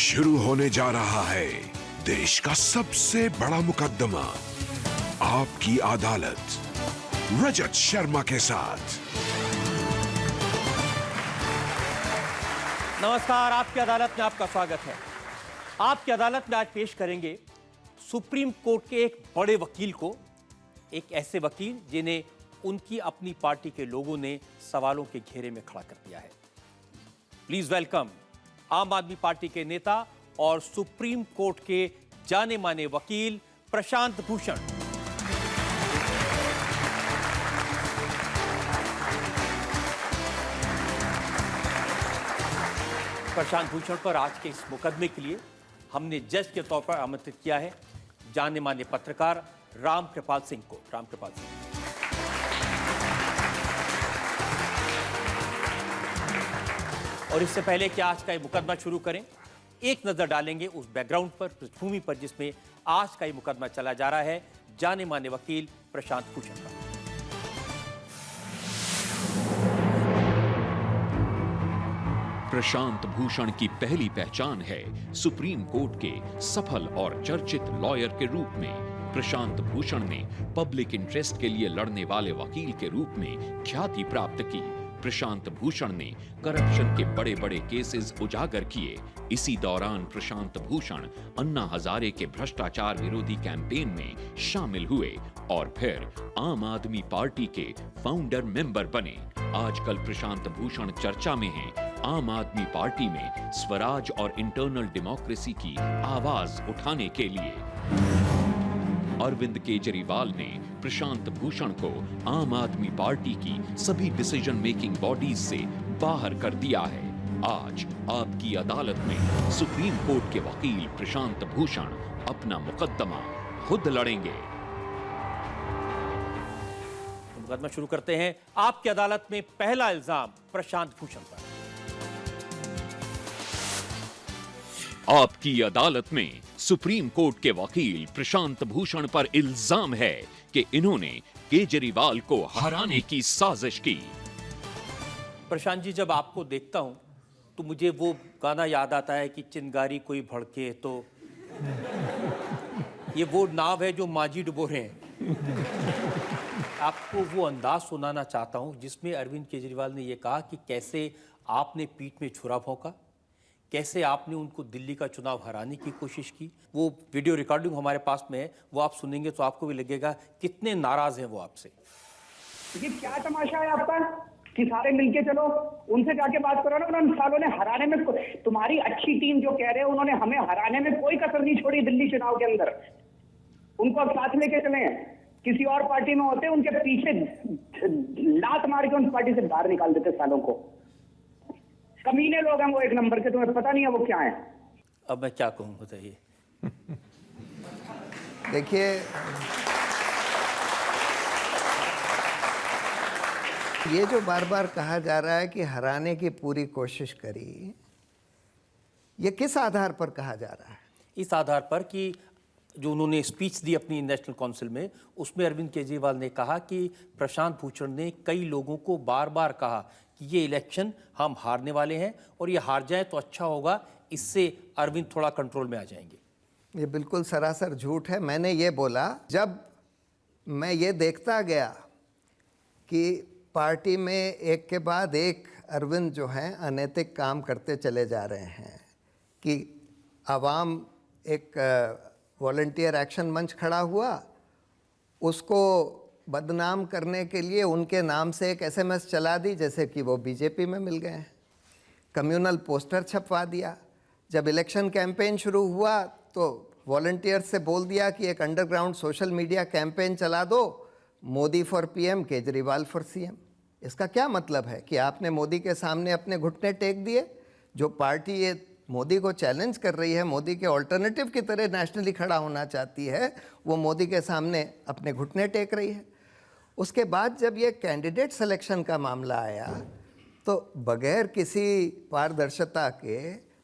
शुरू होने जा रहा है देश का सबसे बड़ा मुकदमा, आपकी अदालत, रजत शर्मा के साथ। नमस्कार, आपकी अदालत में आपका स्वागत है। आपकी अदालत में आज पेश करेंगे सुप्रीम कोर्ट के एक बड़े वकील को, एक ऐसे वकील जिन्हें उनकी अपनी पार्टी के लोगों ने सवालों के घेरे में खड़ा कर दिया है। प्लीज वेलकम आम आदमी पार्टी के नेता और सुप्रीम कोर्ट के जाने माने वकील प्रशांत भूषण। प्रशांत भूषण पर आज के इस मुकदमे के लिए हमने जज के तौर पर आमंत्रित किया है जाने माने पत्रकार रामकृपाल सिंह को। रामकृपाल सिंह, और इससे पहले कि आज का ये मुकदमा शुरू करें, एक नजर डालेंगे उस बैकग्राउंड पर, पृष्ठभूमि पर जिसमें आज का ये मुकदमा चला जा रहा है जाने माने वकील प्रशांत भूषण का। प्रशांत भूषण की पहली पहचान है सुप्रीम कोर्ट के सफल और चर्चित लॉयर के रूप में। प्रशांत भूषण ने पब्लिक इंटरेस्ट के लिए लड़ने वाले वकील के रूप में ख्याति प्राप्त की। प्रशांत भूषण ने करप्शन के बड़े बड़े केसेस उजागर किए। इसी दौरान प्रशांत भूषण अन्ना हजारे के भ्रष्टाचार विरोधी कैंपेन में शामिल हुए और फिर आम आदमी पार्टी के फाउंडर मेंबर बने। आजकल प्रशांत भूषण चर्चा में हैं आम आदमी पार्टी में स्वराज और इंटरनल डेमोक्रेसी की आवाज उठाने के लिए। अरविंद केजरीवाल ने प्रशांत भूषण को आम आदमी पार्टी की सभी डिसीजन मेकिंग बॉडीज से बाहर कर दिया है। आज आपकी अदालत में सुप्रीम कोर्ट के वकील प्रशांत भूषण अपना मुकदमा खुद लड़ेंगे। मुकदमा शुरू करते हैं। आपकी अदालत में पहला इल्जाम प्रशांत भूषण पर। आपकी अदालत में सुप्रीम कोर्ट के वकील प्रशांत भूषण पर इल्जाम है कि इन्होंने केजरीवाल को हराने की साजिश की। प्रशांत जी, जब आपको देखता हूं तो मुझे वो गाना याद आता है कि चिंगारी कोई भड़के तो ये वो नाव है जो माझी डुबो रहे हैं। आपको वो अंदाज सुनाना चाहता हूं जिसमें अरविंद केजरीवाल ने ये कहा कि कैसे आपने पीठ में छुरा भोंका, कैसे आपने उनको दिल्ली का चुनाव हराने की कोशिश की। वो वीडियो रिकॉर्डिंग हमारे पास में है, वो आप सुनेंगे तो आपको भी लगेगा कितने नाराज हैं वो आपसे। ये क्या तमाशा है आपका कि सारे मिलके चलो उनसे जाके बात करो ना। उन सालों ने हराने में, तुम्हारी अच्छी टीम जो कह रहे हैं उन्होंने हमें हराने में कोई कसर नहीं छोड़ी दिल्ली चुनाव के अंदर। उनको अब साथ लेके चले। किसी और पार्टी में होते उनके पीछे लात मार के उन पार्टी से बाहर निकाल देते सालों को। कमीने लोग हैं वो एक नंबर के, तुम्हें पता नहीं है वो क्या है। अब मैं क्या कहूं, बताइए। देखिए, ये जो बार बार कहा जा रहा है कि हराने की पूरी कोशिश करी, ये किस आधार पर कहा जा रहा है? इस आधार पर कि जो उन्होंने स्पीच दी अपनी नेशनल काउंसिल में, उसमें अरविंद केजरीवाल ने कहा कि प्रशांत भूषण ने कई लोगों को बार बार कहा कि ये इलेक्शन हम हारने वाले हैं और ये हार जाए तो अच्छा होगा, इससे अरविंद थोड़ा कंट्रोल में आ जाएंगे। ये बिल्कुल सरासर झूठ है। मैंने ये बोला, जब मैं ये देखता गया कि पार्टी में एक के बाद एक अरविंद जो हैं अनैतिक काम करते चले जा रहे हैं, कि आवाम एक वॉलंटियर एक्शन मंच खड़ा हुआ, उसको बदनाम करने के लिए उनके नाम से एक एसएमएस चला दी जैसे कि वो बीजेपी में मिल गए हैं। कम्युनल पोस्टर छपवा दिया। जब इलेक्शन कैंपेन शुरू हुआ तो वॉलंटियर से बोल दिया कि एक अंडरग्राउंड सोशल मीडिया कैंपेन चला दो, Modi for PM, Kejriwal for CM. इसका क्या मतलब है कि आपने मोदी के सामने अपने घुटने टेक दिए? जो पार्टी ये मोदी को चैलेंज कर रही है, मोदी के ऑल्टरनेटिव की तरह नेशनली खड़ा होना चाहती है, वो मोदी के सामने अपने घुटने टेक रही है। उसके बाद जब ये कैंडिडेट सिलेक्शन का मामला आया तो बगैर किसी पारदर्शिता के,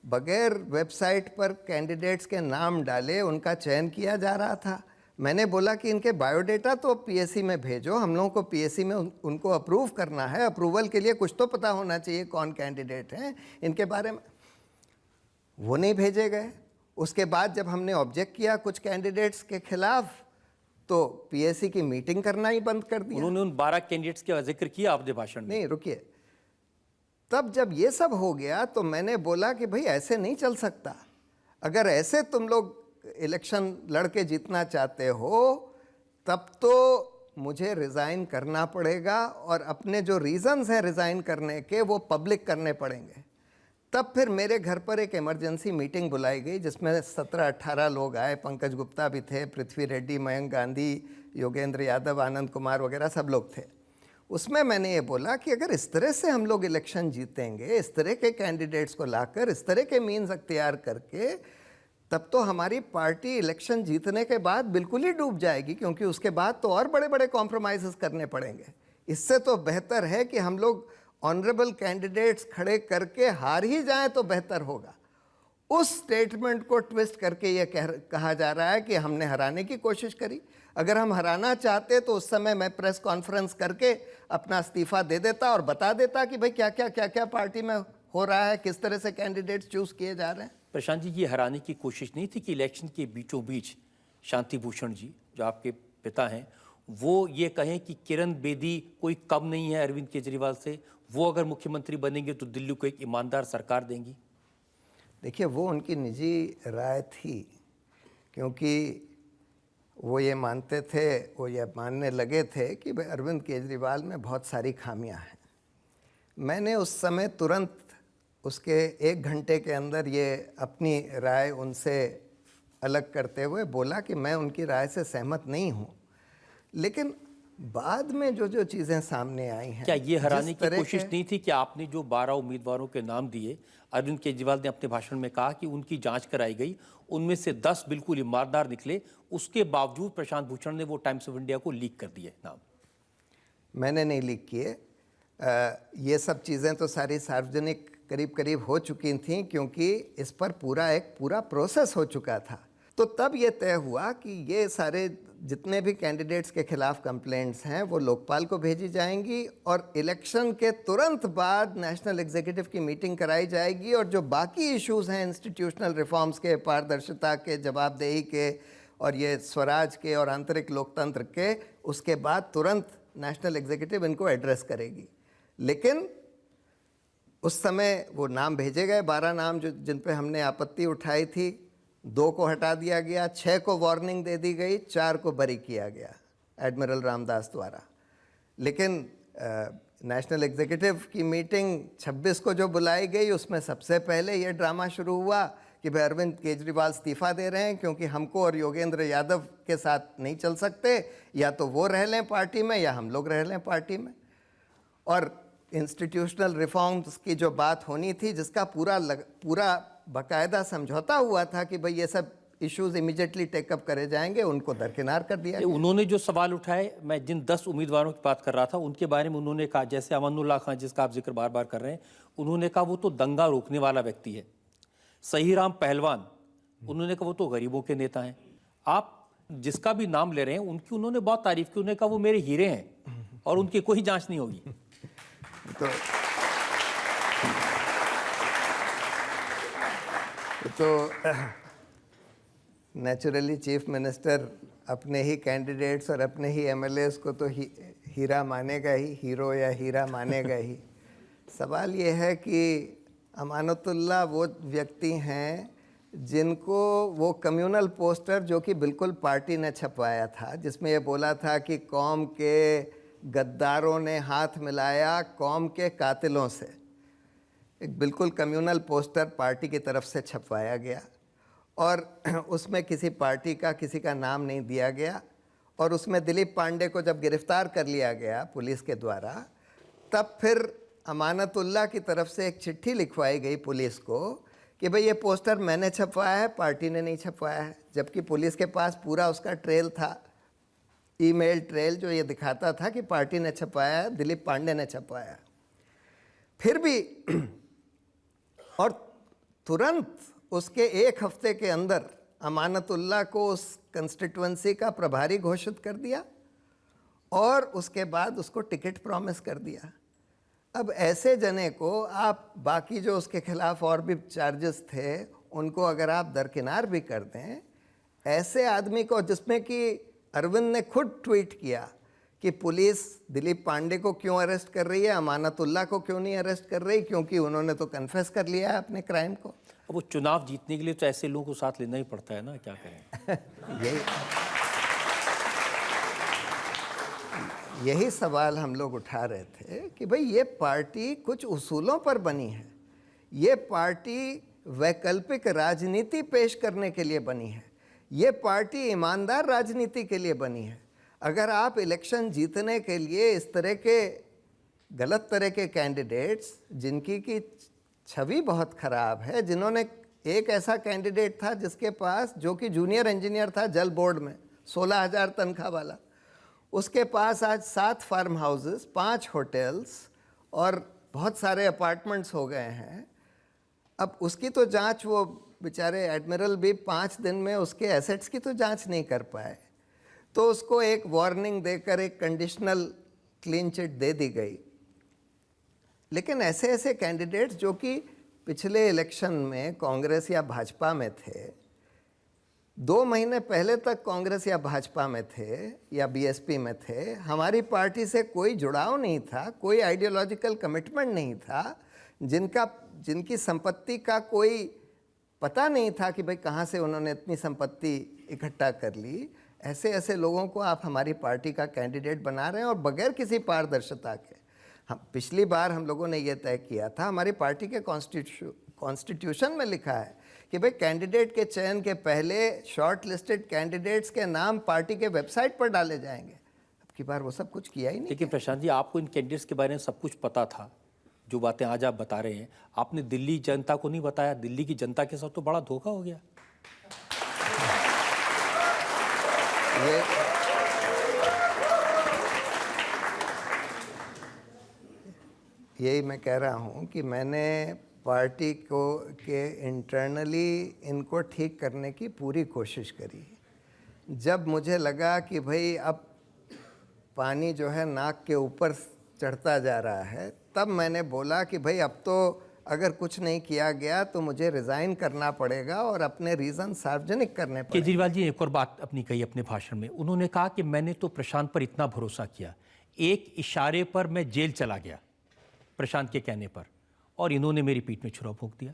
बगैर वेबसाइट पर कैंडिडेट्स के नाम डाले उनका चयन किया जा रहा था। मैंने बोला कि इनके बायोडेटा तो पीएससी में भेजो, हम लोगों को पीएससी में उनको अप्रूव करना है। अप्रूवल के लिए कुछ तो पता होना चाहिए कौन कैंडिडेट हैं इनके बारे में। वो नहीं भेजे गए। उसके बाद जब हमने ऑब्जेक्ट किया कुछ कैंडिडेट्स के खिलाफ तो पीएससी की मीटिंग करना ही बंद कर दिया। उन्होंने उन 12 कैंडिडेट्स का जिक्र किया आपने भाषण में। नहीं, रुकिए, तब जब ये सब हो गया तो मैंने बोला कि भाई ऐसे नहीं चल सकता। अगर ऐसे तुम लोग इलेक्शन लड़के जीतना चाहते हो तब तो मुझे रिज़ाइन करना पड़ेगा और अपने जो रीज़न्स हैं रिज़ाइन करने के वो पब्लिक करने पड़ेंगे। तब फिर मेरे घर पर एक इमरजेंसी मीटिंग बुलाई गई जिसमें 17-18 लोग आए। पंकज गुप्ता भी थे, पृथ्वी रेड्डी, मयंक गांधी, योगेंद्र यादव, आनंद कुमार वगैरह सब लोग थे। उसमें मैंने ये बोला कि अगर इस तरह से हम लोग इलेक्शन जीतेंगे, इस तरह के कैंडिडेट्स को लाकर, इस तरह के मीन्स अख्तियार करके, तब तो हमारी पार्टी इलेक्शन जीतने के बाद बिल्कुल ही डूब जाएगी, क्योंकि उसके बाद तो और बड़े बड़े कॉम्प्रोमाइज़ करने पड़ेंगे। इससे तो बेहतर है कि हम लोग ऑनरेबल कैंडिडेट्स खड़े करके हार ही जाएं तो बेहतर होगा। उस स्टेटमेंट को ट्विस्ट करके ये कहा जा रहा है कि हमने हराने की कोशिश करी। अगर हम हराना चाहते तो उस समय मैं प्रेस कॉन्फ्रेंस करके अपना इस्तीफा दे देता और बता देता कि भाई क्या क्या पार्टी में हो रहा है, किस तरह से कैंडिडेट्स चूज किए जा रहे हैं। प्रशांत जी, ये हराने की कोशिश नहीं थी कि इलेक्शन के बीचों बीच शांति भूषण जी जो आपके पिता हैं वो ये कहें कि किरण बेदी कोई कम नहीं है अरविंद केजरीवाल से, वो अगर मुख्यमंत्री बनेंगे तो दिल्ली को एक ईमानदार सरकार देंगी? देखिए, वो उनकी निजी राय थी, क्योंकि वो ये मानते थे, वो ये मानने लगे थे कि भाई अरविंद केजरीवाल में बहुत सारी खामियां हैं। मैंने उस समय तुरंत उसके 1 घंटे के अंदर ये अपनी राय उनसे अलग करते हुए बोला कि मैं उनकी राय से सहमत नहीं हूँ। लेकिन बाद में जो चीज़ें सामने आई हैं, क्या ये हराने की कोशिश नहीं थी कि आपने जो 12 उम्मीदवारों के नाम दिए, अरविंद केजरीवाल ने अपने भाषण में कहा कि उनकी जांच कराई गई, उनमें से 10 बिल्कुल ईमानदार निकले, उसके बावजूद प्रशांत भूषण ने वो टाइम्स ऑफ इंडिया को लीक कर दिए नाम? मैंने नहीं लीक किए। ये सब चीज़ें तो सारी सार्वजनिक करीब करीब हो चुकी थीं, क्योंकि इस पर पूरा प्रोसेस हो चुका था। तो तब ये तय हुआ कि ये सारे जितने भी कैंडिडेट्स के खिलाफ कंप्लेंट्स हैं वो लोकपाल को भेजी जाएंगी और इलेक्शन के तुरंत बाद नेशनल एग्जीक्यूटिव की मीटिंग कराई जाएगी और जो बाकी इश्यूज हैं इंस्टीट्यूशनल रिफॉर्म्स के, पारदर्शिता के, जवाबदेही के और ये स्वराज के और आंतरिक लोकतंत्र के, उसके बाद तुरंत नेशनल एग्जीक्यूटिव इनको एड्रेस करेगी। लेकिन उस समय वो नाम भेजे गए, 12 नाम जिन पे हमने आपत्ति उठाई थी, 2 को हटा दिया गया, 6 को वार्निंग दे दी गई, 4 को बरी किया गया एडमिरल रामदास द्वारा। लेकिन नेशनल एग्जीक्यूटिव की मीटिंग 26 को जो बुलाई गई उसमें सबसे पहले ये ड्रामा शुरू हुआ कि भाई अरविंद केजरीवाल इस्तीफा दे रहे हैं क्योंकि हमको और योगेंद्र यादव के साथ नहीं चल सकते, या तो वो रह लें पार्टी में या हम लोग रह लें पार्टी में। और इंस्टीट्यूशनल रिफॉर्म्स की जो बात होनी थी, जिसका पूरा बाकायदा समझौता हुआ था कि भाई ये सब इश्यूज इमीडिएटली टेकअप करे जाएंगे, उनको दरकिनार कर दिया गया। उन्होंने जो सवाल उठाए, मैं जिन 10 उम्मीदवारों की बात कर रहा था उनके बारे में उन्होंने कहा, जैसे अमानुल्लाह खान जिसका आप जिक्र बार बार कर रहे हैं, उन्होंने कहा वो तो दंगा रोकने वाला व्यक्ति है। सहीराम पहलवान, उन्होंने कहा वो तो गरीबों के नेता हैं। आप जिसका भी नाम ले रहे हैं उनकी उन्होंने बहुत तारीफ की, उन्होंने कहा वो मेरे हीरे हैं और उनकी कोई जांच नहीं होगी। तो नेचुरली चीफ मिनिस्टर अपने ही कैंडिडेट्स और अपने ही एमएलएस को तो हीरा मानेगा ही, हीरो या हीरा मानेगा ही। सवाल ये है कि अमानतुल्लाह वो व्यक्ति हैं जिनको वो कम्युनल पोस्टर जो कि बिल्कुल पार्टी ने छपवाया था, जिसमें ये बोला था कि कौम के गद्दारों ने हाथ मिलाया कौम के कातिलों से, एक बिल्कुल कम्युनल पोस्टर पार्टी की तरफ से छपवाया गया और उसमें किसी पार्टी का किसी का नाम नहीं दिया गया। और उसमें दिलीप पांडे को जब गिरफ्तार कर लिया गया पुलिस के द्वारा, तब फिर अमानतुल्लाह की तरफ से एक चिट्ठी लिखवाई गई पुलिस को कि भाई ये पोस्टर मैंने छपवाया है, पार्टी ने नहीं छपवाया है, जबकि पुलिस के पास पूरा उसका ट्रेल था, ईमेल ट्रेल, जो ये दिखाता था कि पार्टी ने छपवाया है, दिलीप पांडे ने छपवाया। फिर भी और तुरंत उसके 1 हफ्ते के अंदर अमानतुल्लाह को उस कंस्टिट्यूंसी का प्रभारी घोषित कर दिया और उसके बाद उसको टिकट प्रॉमिस कर दिया। अब ऐसे जने को आप बाकी जो उसके खिलाफ और भी चार्जेस थे उनको अगर आप दरकिनार भी कर दें, ऐसे आदमी को, जिसमें कि अरविंद ने खुद ट्वीट किया कि पुलिस दिलीप पांडे को क्यों अरेस्ट कर रही है, अमानतुल्लाह को क्यों नहीं अरेस्ट कर रही, क्योंकि उन्होंने तो कन्फेस कर लिया है अपने क्राइम को। अब वो चुनाव जीतने के लिए तो ऐसे लोगों को साथ लेना ही पड़ता है ना, क्या करें। यही सवाल हम लोग उठा रहे थे कि भाई ये पार्टी कुछ उसूलों पर बनी है, ये पार्टी वैकल्पिक राजनीति पेश करने के लिए बनी है, ये पार्टी ईमानदार राजनीति के लिए बनी है। अगर आप इलेक्शन जीतने के लिए इस तरह के गलत तरह के कैंडिडेट्स, जिनकी की छवि बहुत ख़राब है, जिन्होंने, एक ऐसा कैंडिडेट था जिसके पास, जो कि जूनियर इंजीनियर था जल बोर्ड में, 16,000 तनख्वाह वाला, उसके पास आज 7 फार्म हाउसेस, 5 होटल्स और बहुत सारे अपार्टमेंट्स हो गए हैं। अब उसकी तो जांच, वो बेचारे एडमिरल भी 5 दिन में उसके एसेट्स की तो जांच नहीं कर पाए, तो उसको एक वार्निंग देकर एक कंडीशनल क्लीन चिट दे दी गई। लेकिन ऐसे ऐसे कैंडिडेट्स जो कि पिछले इलेक्शन में कांग्रेस या भाजपा में थे, 2 महीने पहले तक कांग्रेस या भाजपा में थे या बीएसपी में थे, हमारी पार्टी से कोई जुड़ाव नहीं था, कोई आइडियोलॉजिकल कमिटमेंट नहीं था, जिनकी संपत्ति का कोई पता नहीं था कि भाई कहाँ से उन्होंने इतनी संपत्ति इकट्ठा कर ली, ऐसे ऐसे लोगों को आप हमारी पार्टी का कैंडिडेट बना रहे हैं, और बगैर किसी पारदर्शिता के। हम पिछली बार हम लोगों ने ये तय किया था, हमारी पार्टी के कॉन्स्टिट्यूशन में लिखा है कि भाई कैंडिडेट के चयन के पहले शॉर्ट लिस्टेड कैंडिडेट्स के नाम पार्टी के वेबसाइट पर डाले जाएंगे। अब की बार वो सब कुछ किया ही नहीं। लेकिन प्रशांत जी, आपको इन कैंडिडेट्स के बारे में सब कुछ पता था, जो बातें आज आप बता रहे हैं, आपने दिल्ली जनता को नहीं बताया। दिल्ली की जनता के साथ तो बड़ा धोखा हो गया। यही मैं कह रहा हूँ कि मैंने पार्टी को के इंटरनली इनको ठीक करने की पूरी कोशिश करी। जब मुझे लगा कि भाई अब पानी जो है नाक के ऊपर चढ़ता जा रहा है, तब मैंने बोला कि भाई अब तो अगर कुछ नहीं किया गया तो मुझे रिज़ाइन करना पड़ेगा और अपने रीज़न सार्वजनिक करने पड़ेंगे। केजरीवाल जी एक और बात अपनी कही अपने भाषण में, उन्होंने कहा कि मैंने तो प्रशांत पर इतना भरोसा किया, एक इशारे पर मैं जेल चला गया प्रशांत के कहने पर, और इन्होंने मेरी पीठ में छुरा फूंक दिया।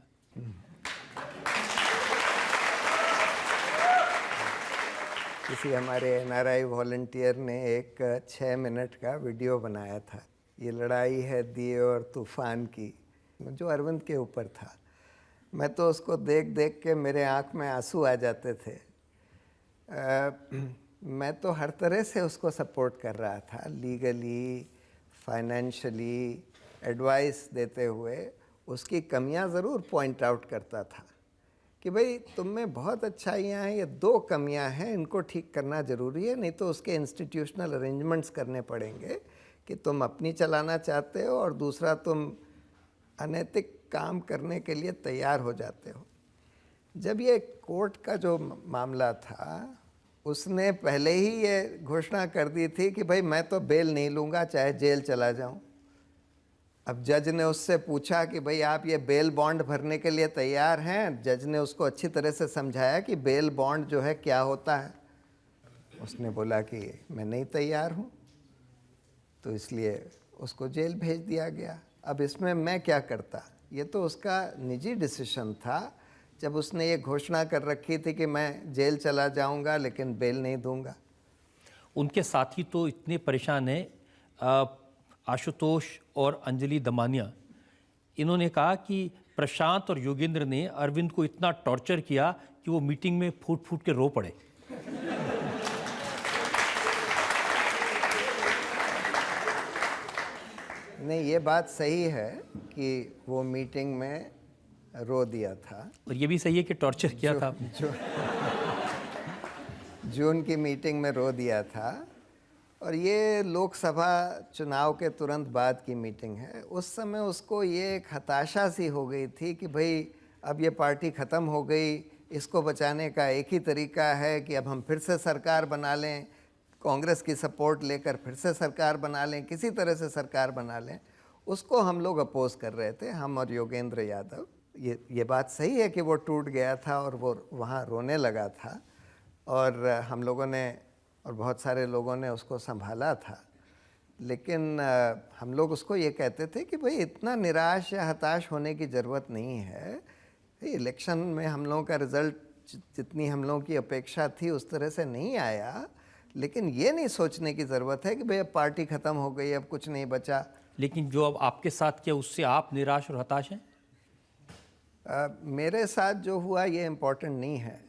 किसी हमारे एनआरआई वॉलंटियर ने एक 6 मिनट का वीडियो बनाया था, ये लड़ाई है दिए और तूफान की, जो अरविंद के ऊपर था। मैं तो उसको देख देख के मेरे आँख में आंसू आ जाते थे। मैं तो हर तरह से उसको सपोर्ट कर रहा था, लीगली, फाइनेंशियली, एडवाइस देते हुए उसकी कमियां ज़रूर पॉइंट आउट करता था कि भाई तुम में बहुत अच्छाइयाँ हैं, ये 2 कमियां हैं, इनको ठीक करना ज़रूरी है, नहीं तो उसके इंस्टीट्यूशनल अरेंजमेंट्स करने पड़ेंगे कि तुम अपनी चलाना चाहते हो और दूसरा तुम अनैतिक काम करने के लिए तैयार हो जाते हो। जब ये कोर्ट का जो मामला था, उसने पहले ही ये घोषणा कर दी थी कि भाई मैं तो बेल नहीं लूँगा चाहे जेल चला जाऊँ। अब जज ने उससे पूछा कि भाई आप ये बेल बॉन्ड भरने के लिए तैयार हैं? जज ने उसको अच्छी तरह से समझाया कि बेल बॉन्ड जो है क्या होता है। उसने बोला कि मैं नहीं तैयार हूँ, तो इसलिए उसको जेल भेज दिया गया। अब इसमें मैं क्या करता? ये तो उसका निजी डिसीजन था। जब उसने ये घोषणा कर रखी थी कि मैं जेल चला जाऊंगा लेकिन बेल नहीं दूंगा। उनके साथी तो इतने परेशान हैं, आशुतोष और अंजलि दमानिया, इन्होंने कहा कि प्रशांत और योगेंद्र ने अरविंद को इतना टॉर्चर किया कि वो मीटिंग में फूट फूट के रो पड़े। नहीं, ये बात सही है कि वो मीटिंग में रो दिया था, और ये भी सही है कि टॉर्चर किया था आपने। जून की मीटिंग में रो दिया था, और ये लोकसभा चुनाव के तुरंत बाद की मीटिंग है। उस समय उसको ये एक हताशा सी हो गई थी कि भाई अब ये पार्टी ख़त्म हो गई, इसको बचाने का एक ही तरीका है कि अब हम फिर से सरकार बना लें, कांग्रेस की सपोर्ट लेकर फिर से सरकार बना लें, किसी तरह से सरकार बना लें। उसको हम लोग अपोज कर रहे थे, हम और योगेंद्र यादव। ये बात सही है कि वो टूट गया था और वो वहाँ रोने लगा था, और हम लोगों ने और बहुत सारे लोगों ने उसको संभाला था। लेकिन हम लोग उसको ये कहते थे कि भाई इतना निराश या हताश होने की ज़रूरत नहीं है। इलेक्शन में हम लोगों का रिज़ल्ट जितनी हम लोगों की अपेक्षा थी उस तरह से नहीं आया, लेकिन ये नहीं सोचने की ज़रूरत है कि भाई अब पार्टी ख़त्म हो गई, अब कुछ नहीं बचा। लेकिन जो अब आपके साथ किया उससे आप निराश और हताश हैं? मेरे साथ जो हुआ ये इम्पोर्टेंट नहीं है,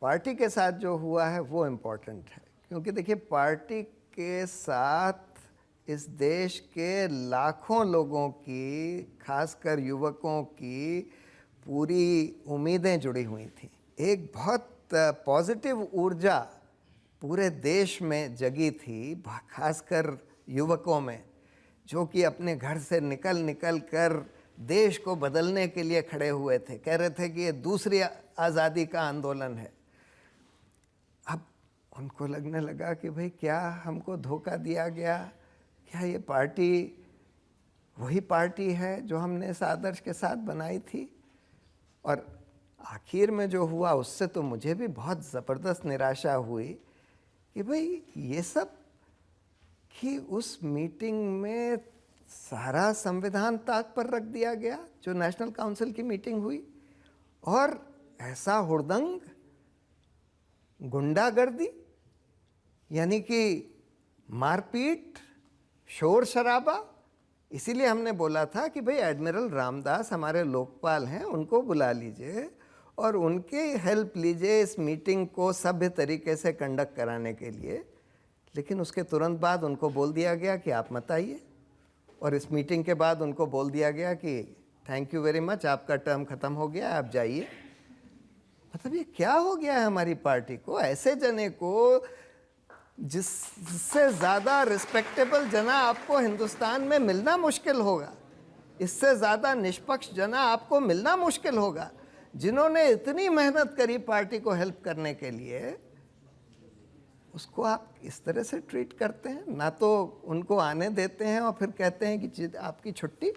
पार्टी के साथ जो हुआ है वो इम्पोर्टेंट है। क्योंकि देखिए, पार्टी के साथ इस देश के लाखों लोगों की, खासकर युवकों की पूरी उम्मीदें जुड़ी हुई थी। एक बहुत पॉजिटिव ऊर्जा पूरे देश में जगी थी, खासकर युवकों में, जो कि अपने घर से निकल कर देश को बदलने के लिए खड़े हुए थे। कह रहे थे कि ये दूसरी आज़ादी का आंदोलन है। अब उनको लगने लगा कि भाई क्या हमको धोखा दिया गया, क्या ये पार्टी वही पार्टी है जो हमने इस आदर्श के साथ बनाई थी। और आखिर में जो हुआ उससे तो मुझे भी बहुत ज़बरदस्त निराशा हुई कि भाई ये सब कि उस मीटिंग में सारा संविधान ताक पर रख दिया गया, जो नेशनल काउंसिल की मीटिंग हुई, और ऐसा हुड़दंग, गुंडागर्दी, यानी कि मारपीट, शोर शराबा। इसीलिए हमने बोला था कि भाई एडमिरल रामदास हमारे लोकपाल हैं, उनको बुला लीजिए और उनके हेल्प लीजिए इस मीटिंग को सभ्य तरीके से कंडक्ट कराने के लिए। लेकिन उसके तुरंत बाद उनको बोल दिया गया कि आप मत आइए, और इस मीटिंग के बाद उनको बोल दिया गया कि थैंक यू वेरी मच, आपका टर्म ख़त्म हो गया, आप जाइए। मतलब ये क्या हो गया है हमारी पार्टी को? ऐसे जने को, जिससे ज़्यादा रिस्पेक्टेबल जना आपको हिंदुस्तान में मिलना मुश्किल होगा, इससे ज़्यादा निष्पक्ष जना आपको मिलना मुश्किल होगा, जिन्होंने इतनी मेहनत करी पार्टी को हेल्प करने के लिए, उसको आप इस तरह से ट्रीट करते हैं। ना तो उनको आने देते हैं और फिर कहते हैं कि आपकी छुट्टी।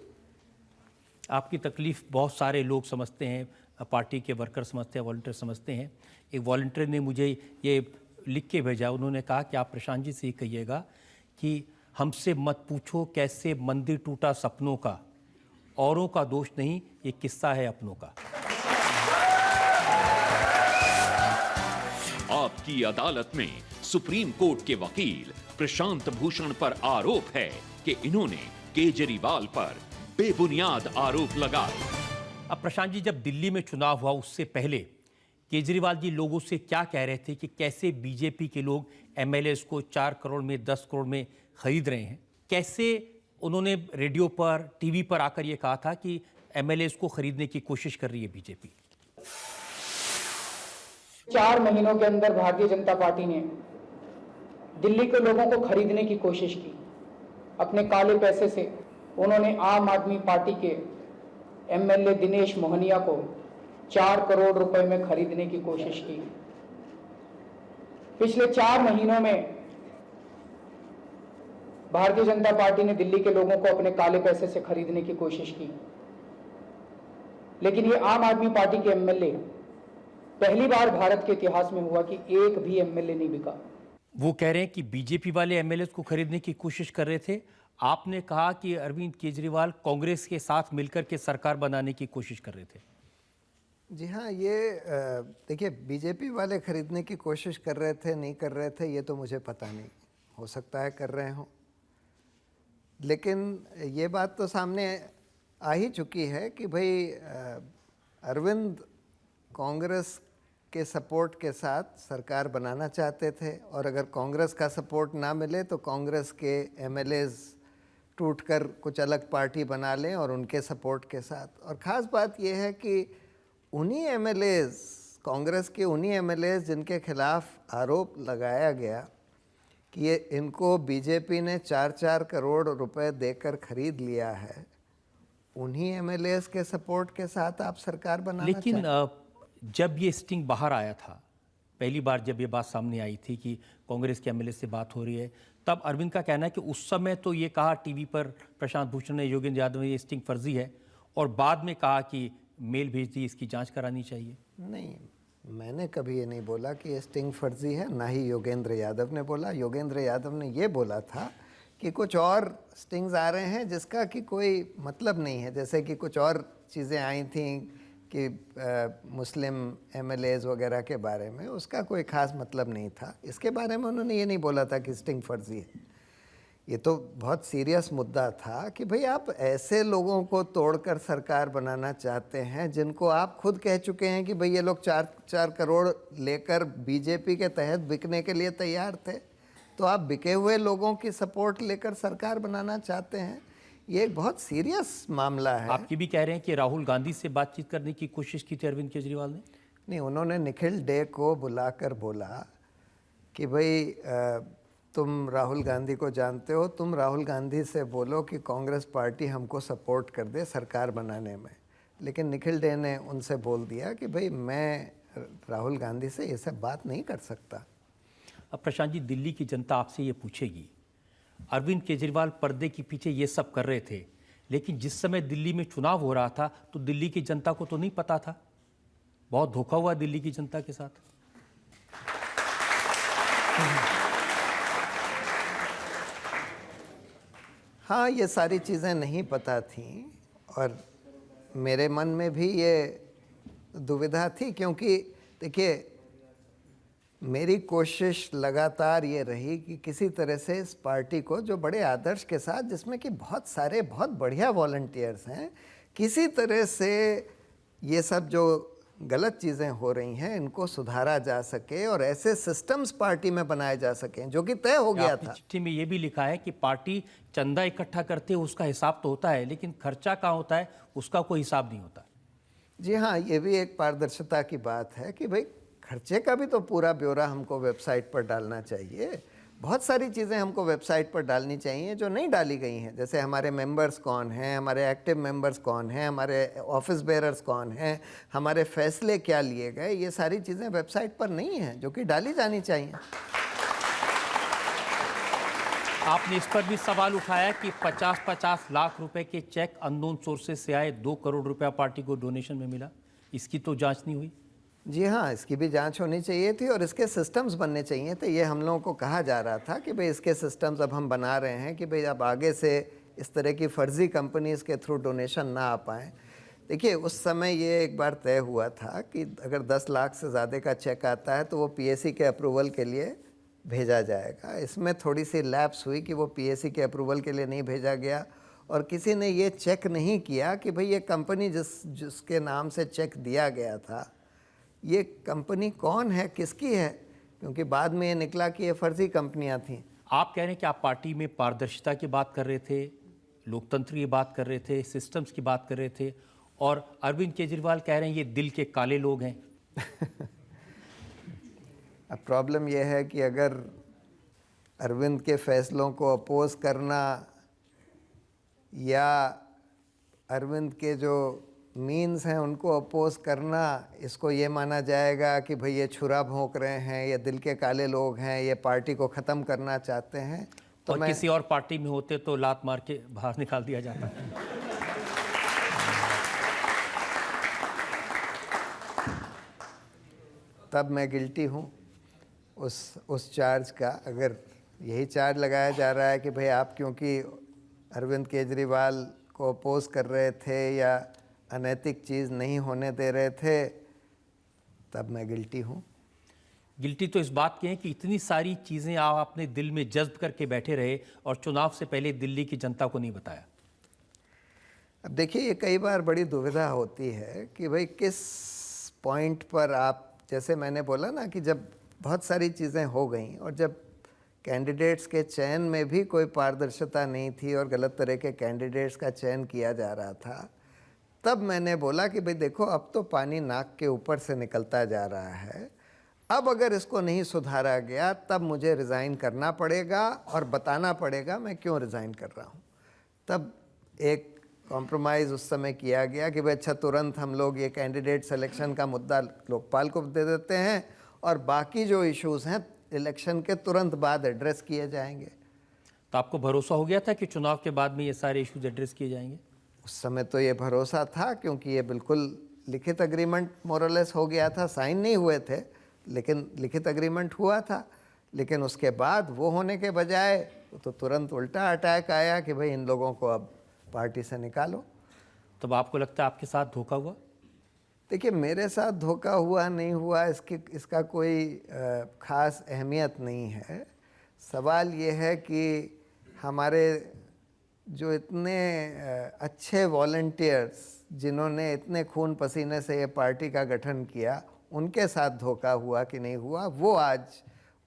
आपकी तकलीफ़ बहुत सारे लोग समझते हैं, पार्टी के वर्कर समझते हैं, वॉलंटियर समझते हैं। एक वॉलंटियर ने मुझे ये लिख के भेजा, उन्होंने कहा कि आप प्रशांत जी से ही कहिएगा कि हमसे मत पूछो कैसे मंदिर टूटा सपनों का, औरों का दोष नहीं, ये किस्सा है अपनों का। आपकी अदालत में सुप्रीम कोर्ट के वकील प्रशांत भूषण पर आरोप है कि इन्होंने केजरीवाल पर बेबुनियाद आरोप लगाए। अब प्रशांत जी, जब दिल्ली में चुनाव हुआ उससे पहले केजरीवाल जी लोगों से क्या कह रहे थे कि कैसे बीजेपी के लोग एमएलएस को 4 करोड़ में, 10 करोड़ में खरीद रहे हैं? कैसे उन्होंने रेडियो पर, टीवी पर आकर ये कहा था कि एमएलएस को खरीदने की कोशिश कर रही है बीजेपी? 4 महीनों के अंदर भारतीय जनता पार्टी ने दिल्ली के लोगों को खरीदने की कोशिश की। अपने काले पैसे से उन्होंने आम आदमी पार्टी के एमएलए दिनेश मोहनिया को 4 करोड़ रुपए में खरीदने की कोशिश की। पिछले 4 महीनों में भारतीय जनता पार्टी ने दिल्ली के लोगों को अपने काले पैसे से खरीदने की कोशिश की। लेकिन ये आम आदमी पार्टी के एमएलए, पहली बार भारत के इतिहास में हुआ कि एक भी एमएलए नहीं बिका। वो कह रहे हैं कि बीजेपी वाले एमएलए को खरीदने की कोशिश कर रहे थे। आपने कहा कि अरविंद केजरीवाल कांग्रेस के साथ मिलकर के सरकार बनाने की कोशिश कर रहे थे। जी हाँ, ये देखिए, बीजेपी वाले खरीदने की कोशिश कर रहे थे, नहीं कर रहे थे, ये तो मुझे पता नहीं, हो सकता है कर रहे हों। लेकिन ये बात तो सामने आ ही चुकी है कि भाई अरविंद कांग्रेस के सपोर्ट के साथ सरकार बनाना चाहते थे, और अगर कांग्रेस का सपोर्ट ना मिले तो कांग्रेस के एमएलएज टूटकर कुछ अलग पार्टी बना लें और उनके सपोर्ट के साथ। और ख़ास बात यह है कि उन्हीं एमएलएज, कांग्रेस के उन्हीं एमएलएज जिनके खिलाफ आरोप लगाया गया कि ये इनको बीजेपी ने 4-4 करोड़ रुपए देकर खरीद लिया है, उन्हीं एमएलएज के सपोर्ट के साथ आप सरकार बनाना लेकिन जब ये स्टिंग बाहर आया था, पहली बार जब ये बात सामने आई थी कि कांग्रेस के एमएलए से बात हो रही है, तब अरविंद का कहना है कि उस समय तो ये कहा टीवी पर प्रशांत भूषण ने, योगेंद्र यादव ने, ये स्टिंग फर्जी है, और बाद में कहा कि मेल भेज दी, इसकी जांच करानी चाहिए? नहीं, मैंने कभी ये नहीं बोला कि ये स्टिंग फर्जी है, ना ही योगेंद्र यादव ने बोला। योगेंद्र यादव ने ये बोला था कि कुछ और स्टिंग्स आ रहे हैं जिसका कि कोई मतलब नहीं है, जैसे कि कुछ और चीज़ें आई थी कि मुस्लिम एमएलएज वगैरह के बारे में, उसका कोई ख़ास मतलब नहीं था। इसके बारे में उन्होंने ये नहीं बोला था कि स्टिंग फर्जी है। ये तो बहुत सीरियस मुद्दा था कि भाई आप ऐसे लोगों को तोड़कर सरकार बनाना चाहते हैं जिनको आप खुद कह चुके हैं कि भाई ये लोग 4 करोड़ लेकर बीजेपी के तहत बिकने के लिए तैयार थे, तो आप बिके हुए लोगों की सपोर्ट लेकर सरकार बनाना चाहते हैं। ये एक बहुत सीरियस मामला है। आप ये भी कह रहे हैं कि राहुल गांधी से बातचीत करने की कोशिश की थी अरविंद केजरीवाल ने? नहीं, उन्होंने निखिल डे को बुलाकर बोला कि भाई तुम राहुल गांधी को जानते हो, तुम राहुल गांधी से बोलो कि कांग्रेस पार्टी हमको सपोर्ट कर दे सरकार बनाने में। लेकिन निखिल डे ने उनसे बोल दिया कि भाई मैं राहुल गांधी से ये सब बात नहीं कर सकता। अब प्रशांत जी, दिल्ली की जनता आपसे ये पूछेगी, अरविंद केजरीवाल पर्दे के पीछे ये सब कर रहे थे, लेकिन जिस समय दिल्ली में चुनाव हो रहा था तो दिल्ली की जनता को तो नहीं पता था। बहुत धोखा हुआ दिल्ली की जनता के साथ। हाँ, ये सारी चीज़ें नहीं पता थीं और मेरे मन में भी ये दुविधा थी, क्योंकि देखिए मेरी कोशिश लगातार ये रही कि किसी तरह से इस पार्टी को, जो बड़े आदर्श के साथ, जिसमें कि बहुत सारे बहुत बढ़िया वॉलंटियर्स हैं, किसी तरह से ये सब जो गलत चीज़ें हो रही हैं इनको सुधारा जा सके और ऐसे सिस्टम्स पार्टी में बनाए जा सकें जो कि तय हो गया था। चिट्ठी में ये भी लिखा है कि पार्टी चंदा इकट्ठा करते है, उसका हिसाब तो होता है, लेकिन खर्चा कहाँ होता है उसका कोई हिसाब नहीं होता। जी हाँ, ये भी एक पारदर्शिता की बात है कि भाई खर्चे का भी तो पूरा ब्यौरा हमको वेबसाइट पर डालना चाहिए। बहुत सारी चीज़ें हमको वेबसाइट पर डालनी चाहिए जो नहीं डाली गई हैं, जैसे हमारे मेंबर्स कौन हैं, हमारे एक्टिव मेंबर्स कौन हैं, हमारे ऑफिस बेयरर्स कौन हैं, हमारे फैसले क्या लिए गए, ये सारी चीज़ें वेबसाइट पर नहीं हैं जो कि डाली जानी चाहिए। आपने इस पर भी सवाल उठाया कि 50-50 लाख रुपए के चेक अननोन सोर्सेज से आए, 2 करोड़ रुपया पार्टी को डोनेशन में मिला, इसकी तो जांच नहीं हुई? जी हाँ, इसकी भी जांच होनी चाहिए थी और इसके सिस्टम्स बनने चाहिए थे। ये हम लोगों को कहा जा रहा था कि भाई इसके सिस्टम्स अब हम बना रहे हैं कि भाई अब आगे से इस तरह की फर्जी कंपनीज़ के थ्रू डोनेशन ना आ पाएँ। देखिए, उस समय ये एक बार तय हुआ था कि अगर 10 लाख से ज़्यादा का चेक आता है तो वो पीएसी के अप्रूवल के लिए भेजा जाएगा। इसमें थोड़ी सी लैप्स हुई कि वो पीएसी के अप्रूवल के लिए नहीं भेजा गया और किसी ने ये चेक नहीं किया कि भाई ये कंपनी जिसके नाम से चेक दिया गया था, ये कंपनी कौन है, किसकी है, क्योंकि बाद में ये निकला कि ये फर्जी कंपनियां थीं। आप कह रहे हैं कि आप पार्टी में पारदर्शिता की बात कर रहे थे, लोकतंत्र की बात कर रहे थे, सिस्टम्स की बात कर रहे थे, और अरविंद केजरीवाल कह रहे हैं ये दिल के काले लोग हैं। अब प्रॉब्लम यह है कि अगर अरविंद के फैसलों को अपोज करना या अरविंद के जो मीन्स हैं उनको अपोज करना, इसको ये माना जाएगा कि भाई ये छुरा भोंक रहे हैं, ये दिल के काले लोग हैं, ये पार्टी को ख़त्म करना चाहते हैं, तो और किसी और पार्टी में होते तो लात मार के बाहर निकाल दिया जाता। तब मैं गिल्टी हूँ उस चार्ज का। अगर यही चार्ज लगाया जा रहा है कि भाई आप क्योंकि अरविंद केजरीवाल को अपोज कर रहे थे या अनैतिक चीज़ नहीं होने दे रहे थे, तब मैं गिल्टी हूँ। गिल्टी तो इस बात की है कि इतनी सारी चीज़ें आप अपने दिल में जज्ब करके बैठे रहे और चुनाव से पहले दिल्ली की जनता को नहीं बताया। अब देखिए, ये कई बार बड़ी दुविधा होती है कि भाई किस पॉइंट पर आप, जैसे मैंने बोला ना कि जब बहुत सारी चीज़ें हो गई और जब कैंडिडेट्स के चयन में भी कोई पारदर्शिता नहीं थी और गलत तरह के कैंडिडेट्स का चयन किया जा रहा था, तब मैंने बोला कि भाई देखो, अब तो पानी नाक के ऊपर से निकलता जा रहा है, अब अगर इसको नहीं सुधारा गया तब मुझे रिज़ाइन करना पड़ेगा और बताना पड़ेगा मैं क्यों रिज़ाइन कर रहा हूँ। तब एक कॉम्प्रोमाइज़ उस समय किया गया कि भाई अच्छा, तुरंत हम लोग ये कैंडिडेट सिलेक्शन का मुद्दा लोकपाल को दे देते हैं और बाकी जो इश्यूज़ हैं इलेक्शन के तुरंत बाद एड्रेस किए जाएंगे। तो आपको भरोसा हो गया था कि चुनाव के बाद में ये सारे इश्यूज एड्रेस किए जाएंगे? उस समय तो ये भरोसा था, क्योंकि ये बिल्कुल लिखित अग्रीमेंट मोरलेस हो गया था, साइन नहीं हुए थे लेकिन लिखित अग्रीमेंट हुआ था। लेकिन उसके बाद वो होने के बजाय तो तुरंत उल्टा अटैक आया कि भाई इन लोगों को अब पार्टी से निकालो। तब आपको लगता है आपके साथ धोखा हुआ? देखिए, मेरे साथ धोखा हुआ नहीं हुआ इसका कोई ख़ास अहमियत नहीं है। सवाल ये है कि हमारे जो इतने अच्छे वॉलंटियर्स जिन्होंने इतने खून पसीने से ये पार्टी का गठन किया, उनके साथ धोखा हुआ कि नहीं हुआ, वो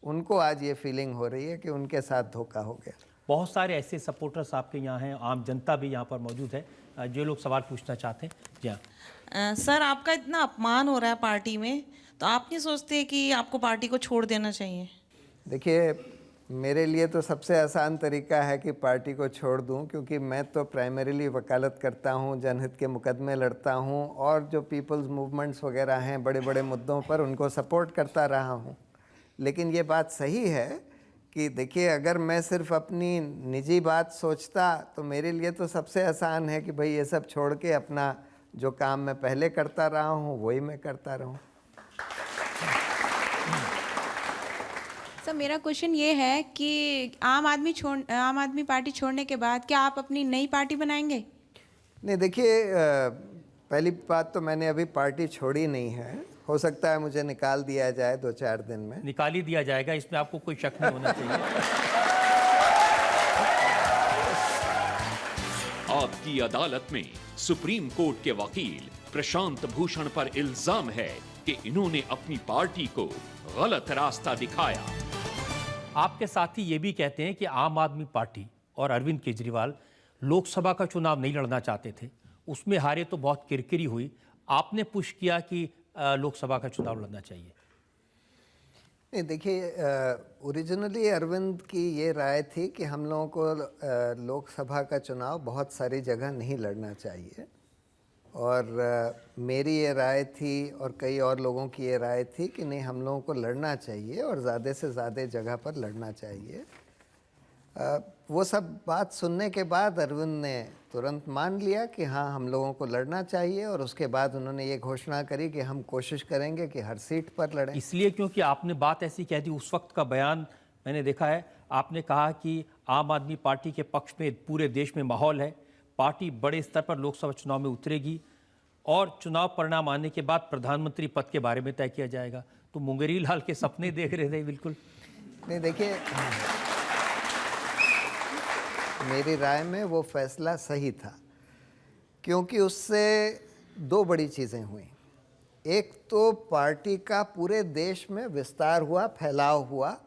उनको आज ये फीलिंग हो रही है कि उनके साथ धोखा हो गया। बहुत सारे ऐसे सपोर्टर्स आपके यहाँ हैं, आम जनता भी यहाँ पर मौजूद है, जो लोग सवाल पूछना चाहते हैं। जी हाँ। सर, आपका इतना अपमान हो रहा है पार्टी में, तो आप नहीं सोचते कि आपको पार्टी को छोड़ देना चाहिए? देखिए, मेरे लिए तो सबसे आसान तरीका है कि पार्टी को छोड़ दूं, क्योंकि मैं तो प्राइमरीली वकालत करता हूं, जनहित के मुकदमे लड़ता हूं और जो पीपल्स मूवमेंट्स वगैरह हैं बड़े बड़े मुद्दों पर, उनको सपोर्ट करता रहा हूं। लेकिन ये बात सही है कि देखिए, अगर मैं सिर्फ अपनी निजी बात सोचता तो मेरे लिए तो सबसे आसान है कि भाई ये सब छोड़ के अपना जो काम मैं पहले करता रहा हूँ वही मैं करता रहूँ। सर, मेरा क्वेश्चन ये है कि आम आदमी पार्टी छोड़ने के बाद क्या आप अपनी नई पार्टी बनाएंगे? नहीं, देखिए, पहली बात तो मैंने अभी पार्टी छोड़ी नहीं है। हो सकता है मुझे निकाल दिया जाए 2-4 दिन में। निकाल ही दिया जाएगा, इसमें आपको कोई शक नहीं होना चाहिए। आपकी अदालत में सुप्रीम कोर्ट के वकील प्रशांत भूषण पर इल्जाम है कि इन्होंने अपनी पार्टी को गलत रास्ता दिखाया। आपके साथी ये भी कहते हैं कि आम आदमी पार्टी और अरविंद केजरीवाल लोकसभा का चुनाव नहीं लड़ना चाहते थे, उसमें हारे तो बहुत किरकिरी हुई, आपने पुश किया कि लोकसभा का चुनाव लड़ना चाहिए। नहीं, देखिए, ओरिजिनली अरविंद की ये राय थी कि हम लोगों को लोकसभा का चुनाव बहुत सारी जगह नहीं लड़ना चाहिए, और मेरी ये राय थी और कई और लोगों की ये राय थी कि नहीं, हम लोगों को लड़ना चाहिए और ज़्यादा से ज़्यादा जगह पर लड़ना चाहिए। वो सब बात सुनने के बाद अरविंद ने तुरंत मान लिया कि हाँ, हम लोगों को लड़ना चाहिए, और उसके बाद उन्होंने ये घोषणा करी कि हम कोशिश करेंगे कि हर सीट पर लड़ें। इसलिए क्योंकि आपने बात ऐसी कह दी, उस वक्त का बयान मैंने देखा है, आपने कहा कि आम आदमी पार्टी के पक्ष में पूरे देश में माहौल है, पार्टी बड़े स्तर पर लोकसभा चुनाव में उतरेगी और चुनाव परिणाम आने के बाद प्रधानमंत्री पद के बारे में तय किया जाएगा। तो मुंगेरी लाल के सपने देख रहे थे बिल्कुल। नहीं, देखिए, मेरी राय में वो फैसला सही था, क्योंकि उससे 2 बड़ी चीज़ें हुई। एक तो पार्टी का पूरे देश में विस्तार हुआ, फैलाव हुआ,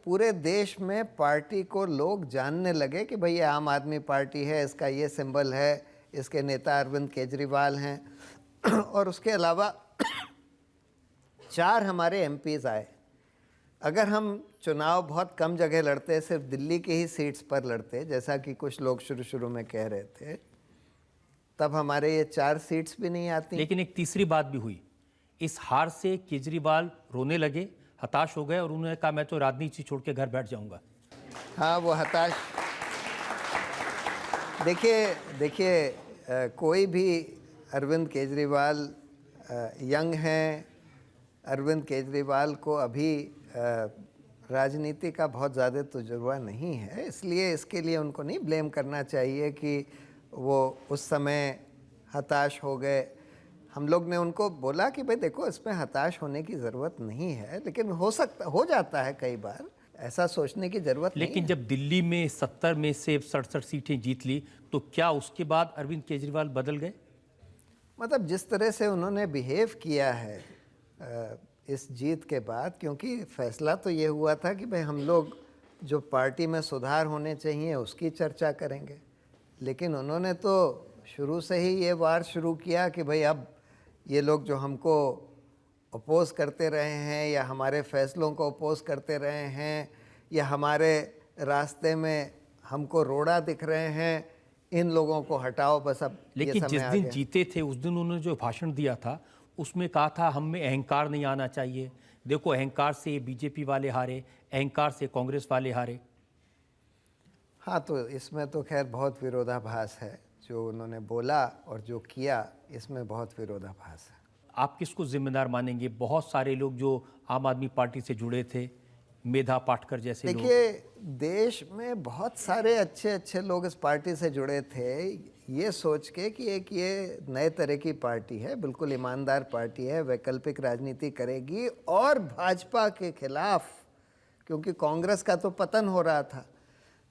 पूरे देश में पार्टी को लोग जानने लगे कि भाई ये आम आदमी पार्टी है, इसका ये सिंबल है, इसके नेता अरविंद केजरीवाल हैं। और उसके अलावा 4 हमारे एमपीज़ आए। अगर हम चुनाव बहुत कम जगह लड़ते, सिर्फ दिल्ली के ही सीट्स पर लड़ते, जैसा कि कुछ लोग शुरू में कह रहे थे, तब हमारे ये 4 सीट्स भी नहीं आती। लेकिन एक तीसरी बात भी हुई, इस हार से केजरीवाल रोने लगे, हताश हो गए और उन्होंने कहा मैं तो राजनीति छोड़ के घर बैठ जाऊंगा। हाँ, वो हताश। देखिए, कोई भी अरविंद केजरीवाल यंग हैं, अरविंद केजरीवाल को अभी राजनीति का बहुत ज़्यादा तजुर्बा नहीं है, इसलिए इसके लिए उनको नहीं ब्लेम करना चाहिए कि वो उस समय हताश हो गए। हम लोग ने उनको बोला कि भाई देखो, इसमें हताश होने की ज़रूरत नहीं है, लेकिन हो जाता है कई बार, ऐसा सोचने की ज़रूरत नहीं है। लेकिन जब दिल्ली में 70 में से 67 सीटें जीत ली, तो क्या उसके बाद अरविंद केजरीवाल बदल गए? मतलब जिस तरह से उन्होंने बिहेव किया है इस जीत के बाद, क्योंकि फैसला तो ये हुआ था कि भाई हम लोग जो पार्टी में सुधार होने चाहिए उसकी चर्चा करेंगे, लेकिन उन्होंने तो शुरू से ही ये वार शुरू किया कि भाई अब ये लोग जो हमको अपोज करते रहे हैं या हमारे फैसलों को अपोज करते रहे हैं या हमारे रास्ते में हमको रोड़ा दिख रहे हैं, इन लोगों को हटाओ बस अब। लेकिन जिस दिन जीते थे उस दिन उन्होंने जो भाषण दिया था उसमें कहा था हम में अहंकार नहीं आना चाहिए। देखो, अहंकार से बीजेपी वाले हारे, अहंकार से कांग्रेस वाले हारे। हाँ, तो इसमें तो खैर बहुत विरोधाभास है। जो उन्होंने बोला और जो किया, इसमें बहुत विरोधाभास है। आप किसको जिम्मेदार मानेंगे? बहुत सारे लोग जो आम आदमी पार्टी से जुड़े थे, मेधा पाटकर जैसे लोग। देखिए, देश में बहुत सारे अच्छे अच्छे लोग इस पार्टी से जुड़े थे, ये सोच के कि एक ये नए तरह की पार्टी है, बिल्कुल ईमानदार पार्टी है, वैकल्पिक राजनीति करेगी और भाजपा के खिलाफ, क्योंकि कांग्रेस का तो पतन हो रहा था,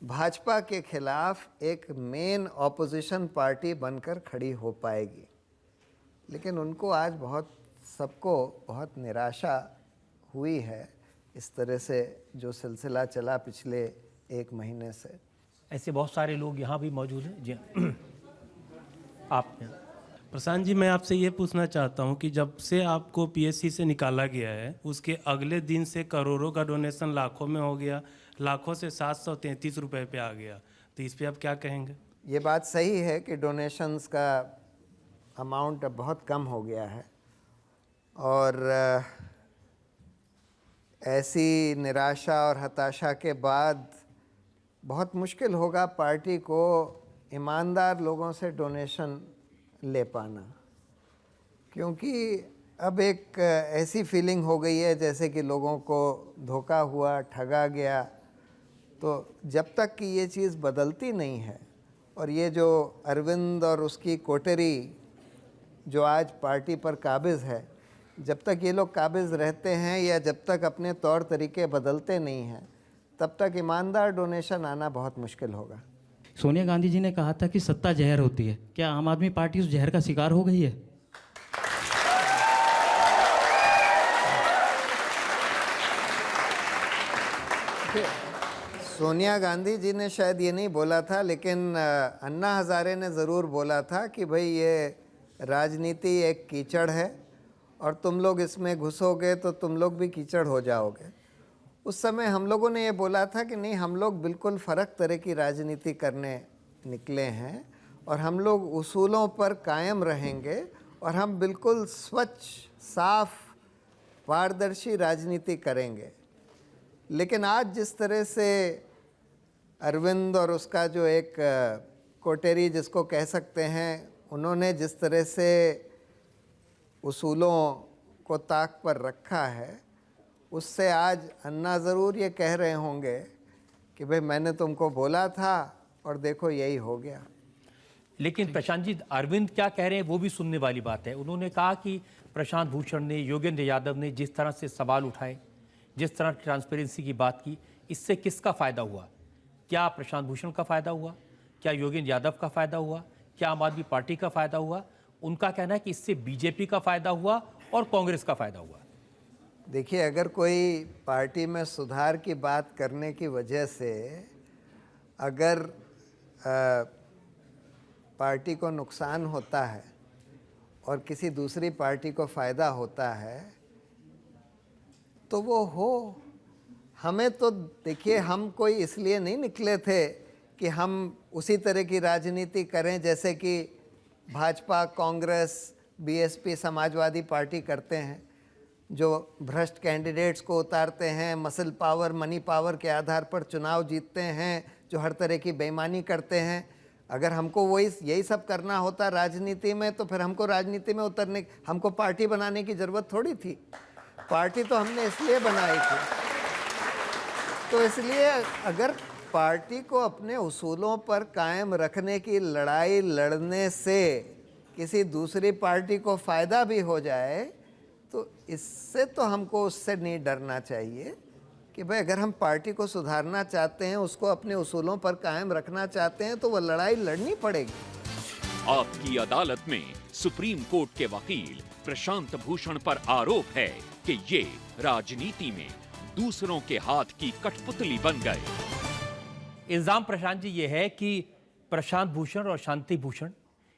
भाजपा के खिलाफ एक मेन ऑपोजिशन पार्टी बनकर खड़ी हो पाएगी। लेकिन उनको आज सबको बहुत निराशा हुई है इस तरह से जो सिलसिला चला पिछले 1 महीने से। ऐसे बहुत सारे लोग यहाँ भी मौजूद हैं। जी आप प्रशांत जी, मैं आपसे ये पूछना चाहता हूँ कि जब से आपको पीएससी से निकाला गया है, उसके अगले दिन से करोड़ों का डोनेशन लाखों में हो गया, लाखों से 733 रुपए पे आ गया, तो इस पे आप क्या कहेंगे? ये बात सही है कि डोनेशंस का अमाउंट अब बहुत कम हो गया है और ऐसी निराशा और हताशा के बाद बहुत मुश्किल होगा पार्टी को ईमानदार लोगों से डोनेशन ले पाना, क्योंकि अब एक ऐसी फीलिंग हो गई है जैसे कि लोगों को धोखा हुआ, ठगा गया। तो जब तक कि ये चीज़ बदलती नहीं है और ये जो अरविंद और उसकी कोटरी जो आज पार्टी पर काबिज़ है, जब तक ये लोग काबिज़ रहते हैं या जब तक अपने तौर तरीके बदलते नहीं हैं, तब तक ईमानदार डोनेशन आना बहुत मुश्किल होगा। सोनिया गांधी जी ने कहा था कि सत्ता जहर होती है, क्या आम आदमी पार्टी उस जहर का शिकार हो गई है? सोनिया गांधी जी ने शायद ये नहीं बोला था, लेकिन अन्ना हज़ारे ने ज़रूर बोला था कि भाई ये राजनीति एक कीचड़ है और तुम लोग इसमें घुसोगे तो तुम लोग भी कीचड़ हो जाओगे। उस समय हम लोगों ने ये बोला था कि नहीं, हम लोग बिल्कुल फ़र्क तरह की राजनीति करने निकले हैं और हम लोग उसूलों पर कायम रहेंगे और हम बिल्कुल स्वच्छ, साफ, पारदर्शी राजनीति करेंगे। लेकिन आज जिस तरह से अरविंद और उसका जो एक कोटेरी जिसको कह सकते हैं, उन्होंने जिस तरह से उसूलों को ताक पर रखा है, उससे आज अन्ना ज़रूर ये कह रहे होंगे कि भाई मैंने तुमको बोला था और देखो यही हो गया। लेकिन प्रशांत जी, अरविंद क्या कह रहे हैं वो भी सुनने वाली बात है। उन्होंने कहा कि प्रशांत भूषण ने, योगेंद्र यादव ने जिस तरह से सवाल उठाए, जिस तरह ट्रांसपेरेंसी की बात की, इससे किसका फ़ायदा हुआ? क्या प्रशांत भूषण का फ़ायदा हुआ? क्या योगेंद्र यादव का फ़ायदा हुआ? क्या आम आदमी पार्टी का फ़ायदा हुआ? उनका कहना है कि इससे बीजेपी का फ़ायदा हुआ और कांग्रेस का फ़ायदा हुआ। देखिए, अगर कोई पार्टी में सुधार की बात करने की वजह से अगर पार्टी को नुकसान होता है और किसी दूसरी पार्टी को फ़ायदा होता है तो वो हो। हमें तो देखिए, हम कोई इसलिए नहीं निकले थे कि हम उसी तरह की राजनीति करें जैसे कि भाजपा, कांग्रेस, बीएसपी, समाजवादी पार्टी करते हैं, जो भ्रष्ट कैंडिडेट्स को उतारते हैं, मसल पावर, मनी पावर के आधार पर चुनाव जीतते हैं, जो हर तरह की बेईमानी करते हैं। अगर हमको यही सब करना होता राजनीति में तो फिर हमको पार्टी बनाने की ज़रूरत थोड़ी थी। पार्टी तो हमने इसलिए बनाई थी। तो इसलिए अगर पार्टी को अपने उसूलों पर कायम रखने की लड़ाई लड़ने से किसी दूसरी पार्टी को फ़ायदा भी हो जाए तो इससे तो हमको उससे नहीं डरना चाहिए कि भाई अगर हम पार्टी को सुधारना चाहते हैं, उसको अपने उसूलों पर कायम रखना चाहते हैं तो वह लड़ाई लड़नी पड़ेगी। आपकी अदालत में सुप्रीम कोर्ट के वकील प्रशांत भूषण पर आरोप है कि ये राजनीति में दूसरों के हाथ की कठपुतली बन गए। इल्जाम प्रशांत जी ये है कि प्रशांत भूषण और शांति भूषण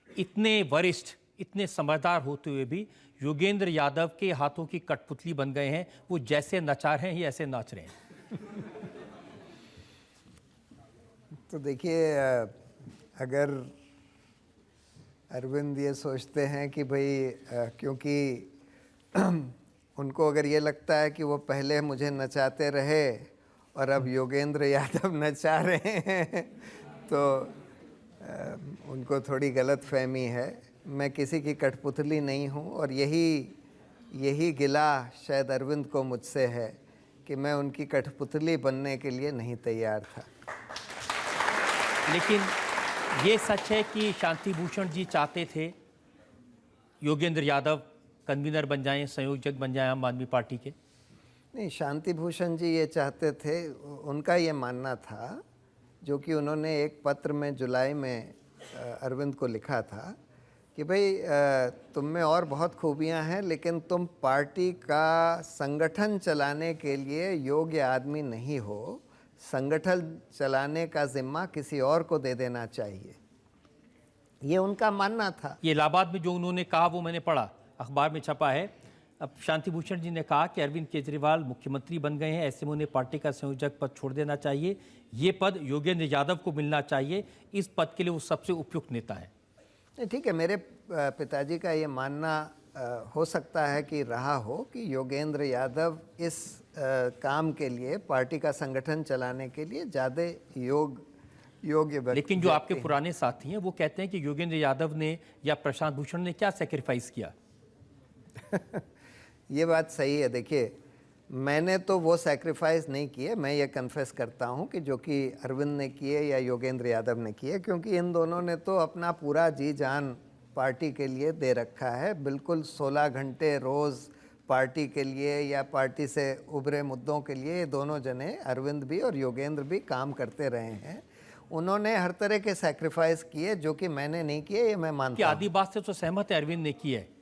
इतने वरिष्ठ, इतने समझदार होते हुए भी योगेंद्र यादव के हाथों की कठपुतली बन गए हैं। वो जैसे नचा रहे हैं, ये ऐसे नाच रहे हैं। तो देखिए, अगर अरविंद ये सोचते हैं कि भाई क्योंकि उनको अगर ये लगता है कि वो पहले मुझे नचाते रहे और अब योगेंद्र यादव नचा रहे हैं तो उनको थोड़ी गलत फहमी है। मैं किसी की कठपुतली नहीं हूँ और यही गिला शायद अरविंद को मुझसे है कि मैं उनकी कठपुतली बनने के लिए नहीं तैयार था। लेकिन ये सच है कि शांति भूषण जी चाहते थे योगेंद्र यादव कन्वीनर बन जाएं, संयोजक बन जाएं आम आदमी पार्टी के? नहीं, शांति भूषण जी ये चाहते थे, उनका ये मानना था, जो कि उन्होंने एक पत्र में जुलाई में अरविंद को लिखा था कि भाई तुम में और बहुत खूबियां हैं, लेकिन तुम पार्टी का संगठन चलाने के लिए योग्य आदमी नहीं हो। संगठन चलाने का जिम्मा किसी और को दे देना चाहिए, ये उनका मानना था। ये इलाहाबाद में जो उन्होंने कहा वो मैंने पढ़ा, अखबार में छपा है। अब शांति भूषण जी ने कहा कि अरविंद केजरीवाल मुख्यमंत्री बन गए हैं, ऐसे में उन्हें पार्टी का संयोजक पद छोड़ देना चाहिए, ये पद योगेंद्र यादव को मिलना चाहिए, इस पद के लिए वो सबसे उपयुक्त नेता है। ठीक है, मेरे पिताजी का ये मानना हो सकता है कि रहा हो कि योगेंद्र यादव इस काम के लिए, पार्टी का संगठन चलाने के लिए ज़्यादा योग्य व्यक्ति। लेकिन जो आपके पुराने साथी हैं वो कहते हैं कि योगेंद्र यादव ने या प्रशांत भूषण ने क्या सेक्रीफाइस किया? ये बात सही है। देखिए, मैंने तो वो सैक्रिफाइस नहीं किए, मैं ये कन्फेस करता हूँ कि जो कि अरविंद ने किए या योगेंद्र यादव ने किए, क्योंकि इन दोनों ने तो अपना पूरा जी जान पार्टी के लिए दे रखा है। बिल्कुल 16 घंटे रोज़ पार्टी के लिए या पार्टी से उभरे मुद्दों के लिए ये दोनों जने, अरविंद भी और योगेंद्र भी, काम करते रहे हैं। उन्होंने हर तरह के सैक्रिफाइस किए जो कि मैंने नहीं किए, ये मैं मानता हूँ। आधी बात से तो सहमत है, अरविंद ने की है,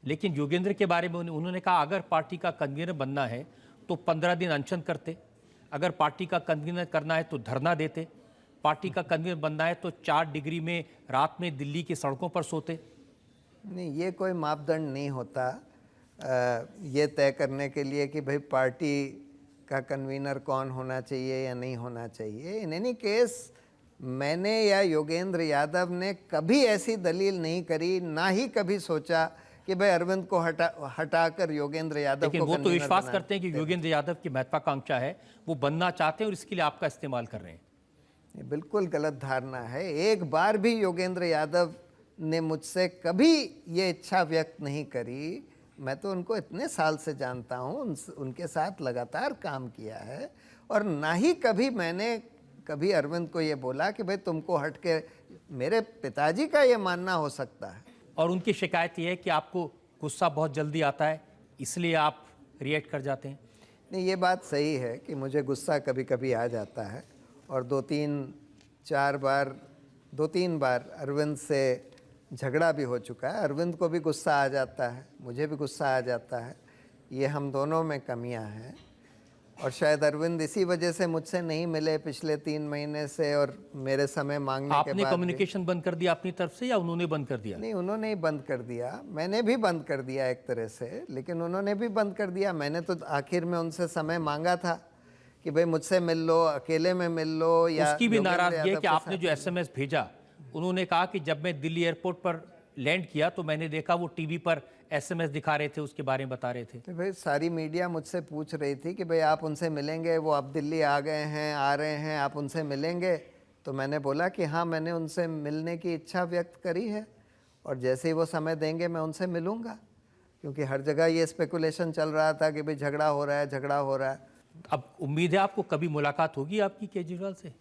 लेकिन योगेंद्र के बारे में उन्होंने कहा अगर पार्टी का कन्वीनर बनना है तो 15 दिन अनशन करते, अगर पार्टी का कन्वीनर करना है तो धरना देते, पार्टी का कन्वीनर बनना है तो 4 डिग्री में रात में दिल्ली की सड़कों पर सोते। नहीं, ये कोई मापदंड नहीं होता ये तय करने के लिए कि भाई पार्टी का कन्वीनर कौन होना चाहिए या नहीं होना चाहिए। इन एनी केस मैंने या योगेंद्र यादव ने कभी ऐसी दलील नहीं करी, ना ही कभी सोचा कि भाई अरविंद को हटाकर योगेंद्र यादव को। लेकिन वो तो विश्वास करते हैं कि योगेंद्र यादव की महत्वाकांक्षा है, वो बनना चाहते हैं और इसके लिए आपका इस्तेमाल कर रहे हैं। बिल्कुल गलत धारणा है। एक बार भी योगेंद्र यादव ने मुझसे कभी ये इच्छा व्यक्त नहीं करी। मैं तो उनको इतने साल से जानता हूँ, उनके साथ लगातार काम किया है, और ना ही कभी मैंने कभी अरविंद को ये बोला कि भाई तुमको हट के। मेरे पिताजी का ये मानना हो सकता है। और उनकी शिकायत ये है कि आपको गुस्सा बहुत जल्दी आता है, इसलिए आप रिएक्ट कर जाते हैं। नहीं, ये बात सही है कि मुझे गुस्सा कभी कभी आ जाता है, और 2-3 बार अरविंद से झगड़ा भी हो चुका है। अरविंद को भी गुस्सा आ जाता है, मुझे भी गुस्सा आ जाता है, ये हम दोनों में कमियां हैं। और शायद अरविंद इसी वजह से मुझसे नहीं मिले पिछले 3 महीने से, और मेरे समय मांगने के बाद। आपने कम्युनिकेशन बंद कर दिया अपनी तरफ से या उन्होंने बंद कर दिया? नहीं, उन्होंने ही बंद कर दिया, मैंने भी बंद कर दिया एक तरह से, लेकिन उन्होंने भी बंद कर दिया। मैंने तो आखिर में उनसे समय मांगा था कि भाई मुझसे मिल लो, अकेले में मिल लो, या उसकी भी नाराजगी है कि आपने जो SMS भेजा, उन्होंने कहा कि जब मैं दिल्ली एयरपोर्ट पर लैंड किया तो मैंने देखा वो टीवी पर SMS दिखा रहे थे, उसके बारे में बता रहे थे। तो भाई सारी मीडिया मुझसे पूछ रही थी कि भाई आप उनसे मिलेंगे, वो अब दिल्ली आ गए हैं, आ रहे हैं, आप उनसे मिलेंगे? तो मैंने बोला कि हाँ, मैंने उनसे मिलने की इच्छा व्यक्त करी है, और जैसे ही वो समय देंगे मैं उनसे मिलूंगा। क्योंकि हर जगह ये स्पेकुलेशन चल रहा था कि भाई झगड़ा हो रहा है, झगड़ा हो रहा है। अब उम्मीद है आपको कभी मुलाकात होगी आपकी केजरीवाल से?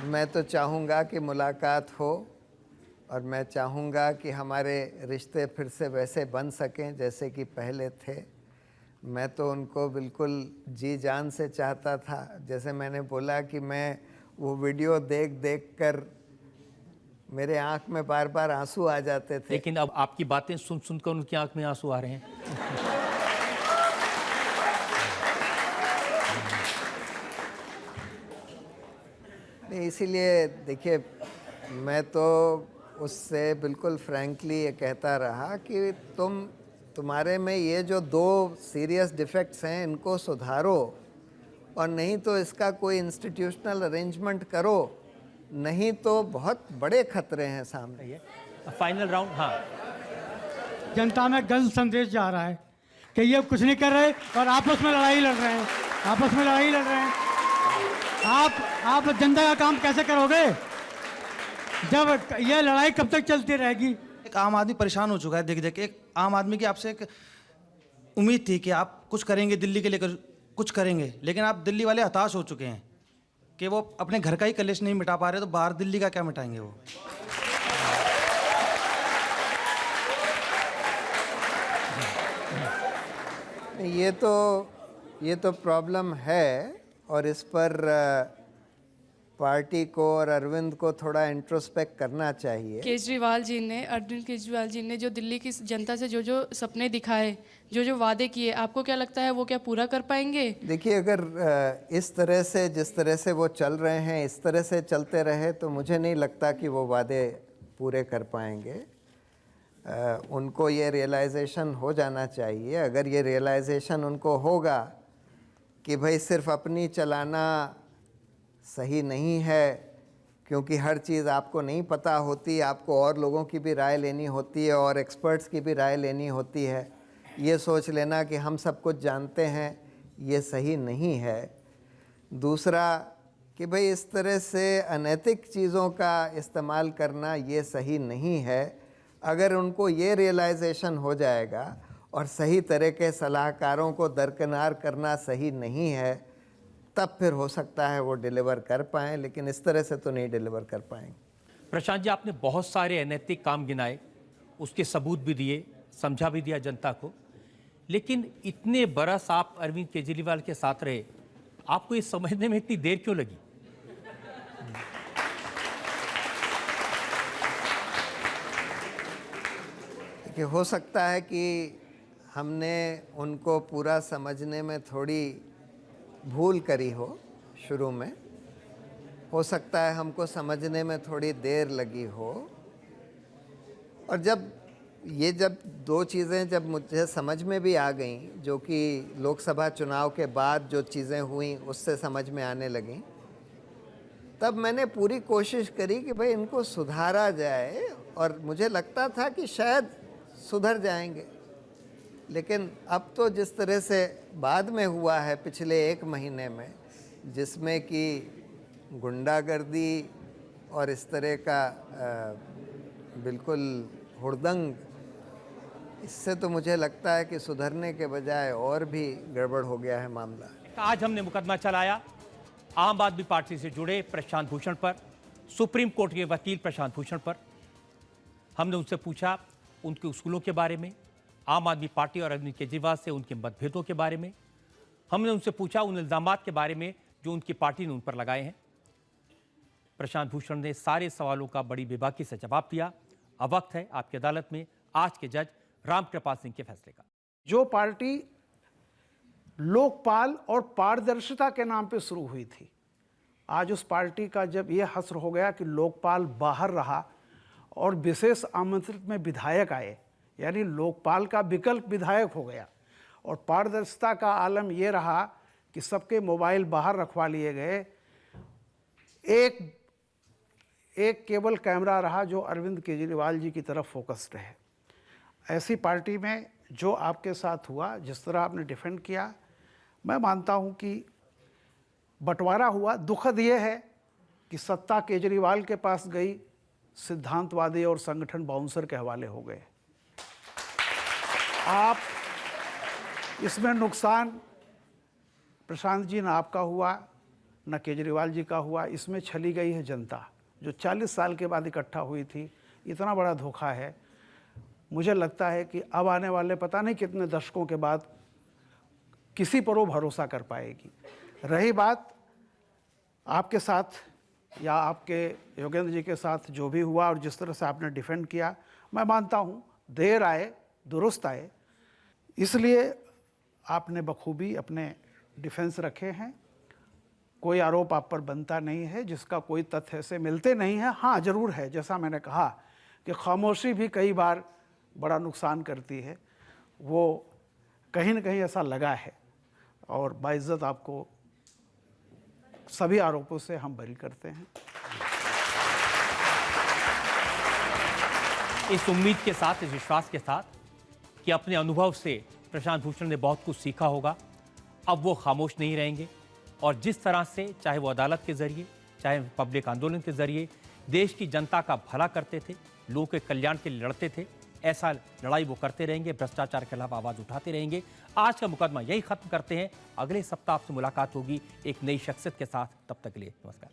मैं तो चाहूँगा कि मुलाकात हो, और मैं चाहूँगा कि हमारे रिश्ते फिर से वैसे बन सकें जैसे कि पहले थे। मैं तो उनको बिल्कुल जी जान से चाहता था। जैसे मैंने बोला कि मैं वो वीडियो देख कर मेरे आँख में बार बार आंसू आ जाते थे। लेकिन अब आपकी बातें सुन सुनकर उनकी आँख में आंसू आ रहे हैं। इसीलिए देखिए, मैं तो उससे बिल्कुल फ्रैंकली ये कहता रहा कि तुम्हारे में ये जो 2 सीरियस डिफेक्ट्स हैं, इनको सुधारो, और नहीं तो इसका कोई इंस्टीट्यूशनल अरेंजमेंट करो, नहीं तो बहुत बड़े खतरे हैं सामने। Final round. हाँ, जनता में गलत संदेश जा रहा है कि ये कुछ नहीं कर रहे और आपस में लड़ाई लड़ रहे हैं। आपस में लड़ाई लड़ रहे हैं। आप जनता का काम कैसे करोगे जब यह लड़ाई कब तक चलती रहेगी? एक आम आदमी परेशान हो चुका है देख देख के। एक आम आदमी की आपसे एक उम्मीद थी कि आप कुछ करेंगे, दिल्ली के लेकर कुछ करेंगे, लेकिन आप दिल्ली वाले हताश हो चुके हैं कि वो अपने घर का ही कलेश नहीं मिटा पा रहे, तो बाहर दिल्ली का क्या मिटाएंगे वो? ये तो प्रॉब्लम है और इस पर पार्टी को और अरविंद को थोड़ा इंट्रोस्पेक्ट करना चाहिए। अरविंद केजरीवाल जी ने जो दिल्ली की जनता से जो जो सपने दिखाए, जो जो वादे किए, आपको क्या लगता है वो क्या पूरा कर पाएंगे? देखिए, अगर इस तरह से जिस तरह से वो चल रहे हैं इस तरह से चलते रहे तो मुझे नहीं लगता कि वो वादे पूरे कर पाएंगे। उनको ये रियलाइजेशन हो जाना चाहिए। अगर ये रियलाइजेशन उनको होगा कि भाई सिर्फ अपनी चलाना सही नहीं है, क्योंकि हर चीज़ आपको नहीं पता होती, आपको और लोगों की भी राय लेनी होती है और एक्सपर्ट्स की भी राय लेनी होती है। ये सोच लेना कि हम सब कुछ जानते हैं, ये सही नहीं है। दूसरा कि भाई इस तरह से अनैतिक चीज़ों का इस्तेमाल करना ये सही नहीं है। अगर उनको ये रियलाइजेशन हो जाएगा और सही तरह के सलाहकारों को दरकिनार करना सही नहीं है, तब फिर हो सकता है वो डिलीवर कर पाएँ, लेकिन इस तरह से तो नहीं डिलीवर कर पाएंगे। प्रशांत जी, आपने बहुत सारे अनैतिक काम गिनाए, उसके सबूत भी दिए, समझा भी दिया जनता को, लेकिन इतने बरस आप अरविंद केजरीवाल के साथ रहे, आपको ये समझने में इतनी देर क्यों लगी? कि हो सकता है कि हमने उनको पूरा समझने में थोड़ी भूल करी हो शुरू में। हो सकता है हमको समझने में थोड़ी देर लगी हो। और जब दो चीज़ें जब मुझे समझ में भी आ गईं, जो कि लोकसभा चुनाव के बाद जो चीज़ें हुई उससे समझ में आने लगीं, तब मैंने पूरी कोशिश करी कि भाई इनको सुधारा जाए। और मुझे लगता था कि शायद सुधर जाएंगे, लेकिन अब तो जिस तरह से बाद में हुआ है पिछले 1 महीने में, जिसमें कि गुंडागर्दी और इस तरह का बिल्कुल हुड़दंग, इससे तो मुझे लगता है कि सुधरने के बजाय और भी गड़बड़ हो गया है मामला। आज हमने मुकदमा चलाया आम आदमी पार्टी से जुड़े प्रशांत भूषण पर, सुप्रीम कोर्ट के वकील प्रशांत भूषण पर। हमने उनसे पूछा उनके उसूलों के बारे में, आम आदमी पार्टी और अरविंद केजरीवाल से उनके मतभेदों के बारे में। हमने उनसे पूछा उन इल्जामात के बारे में जो उनकी पार्टी ने उन पर लगाए हैं। प्रशांत भूषण ने सारे सवालों का बड़ी बेबाकी से जवाब दिया। अब वक्त है आपकी अदालत में आज के जज रामकृपाल सिंह के फैसले का। जो पार्टी लोकपाल और पारदर्शिता के नाम पे शुरू हुई थी, आज उस पार्टी का जब यह हस्र हो गया कि लोकपाल बाहर रहा और विशेष आमंत्रित में विधायक आए, यानी लोकपाल का विकल्प विधायक हो गया, और पारदर्शिता का आलम यह रहा कि सबके मोबाइल बाहर रखवा लिए गए। एक केवल कैमरा रहा जो अरविंद केजरीवाल जी की तरफ फोकस्ड है। ऐसी पार्टी में जो आपके साथ हुआ, जिस तरह आपने डिफेंड किया, मैं मानता हूं कि बंटवारा हुआ। दुखद यह है कि सत्ता केजरीवाल के पास गई, सिद्धांतवादी और संगठन बाउंसर के हवाले हो गए। आप इसमें नुकसान प्रशांत जी न आपका हुआ न केजरीवाल जी का हुआ, इसमें छली गई है जनता जो 40 साल के बाद इकट्ठा हुई थी। इतना बड़ा धोखा है। मुझे लगता है कि अब आने वाले पता नहीं कितने दशकों के बाद किसी पर वो भरोसा कर पाएगी। रही बात आपके साथ या आपके योगेंद्र जी के साथ जो भी हुआ और जिस तरह से आपने डिफेंड किया, मैं मानता हूँ देर आए दुरुस्त आए, इसलिए आपने बखूबी अपने डिफेंस रखे हैं। कोई आरोप आप पर बनता नहीं है जिसका कोई तथ्य से मिलते नहीं है। हाँ, ज़रूर है, जैसा मैंने कहा कि खामोशी भी कई बार बड़ा नुकसान करती है। वो कहीं न कहीं ऐसा लगा है और बाइज्जत आपको सभी आरोपों से हम बरी करते हैं। इस उम्मीद के साथ, इस विश्वास के साथ कि अपने अनुभव से प्रशांत भूषण ने बहुत कुछ सीखा होगा अब वो खामोश नहीं रहेंगे और जिस तरह से चाहे वो अदालत के जरिए, चाहे पब्लिक आंदोलन के जरिए देश की जनता का भला करते थे, लोगों के कल्याण के लिए लड़ते थे, ऐसा लड़ाई वो करते रहेंगे, भ्रष्टाचार के खिलाफ आवाज उठाते रहेंगे। आज का मुकदमा यही खत्म करते हैं। अगले सप्ताह आपसे मुलाकात होगी एक नई शख्सियत के साथ। तब तक के लिए नमस्कार।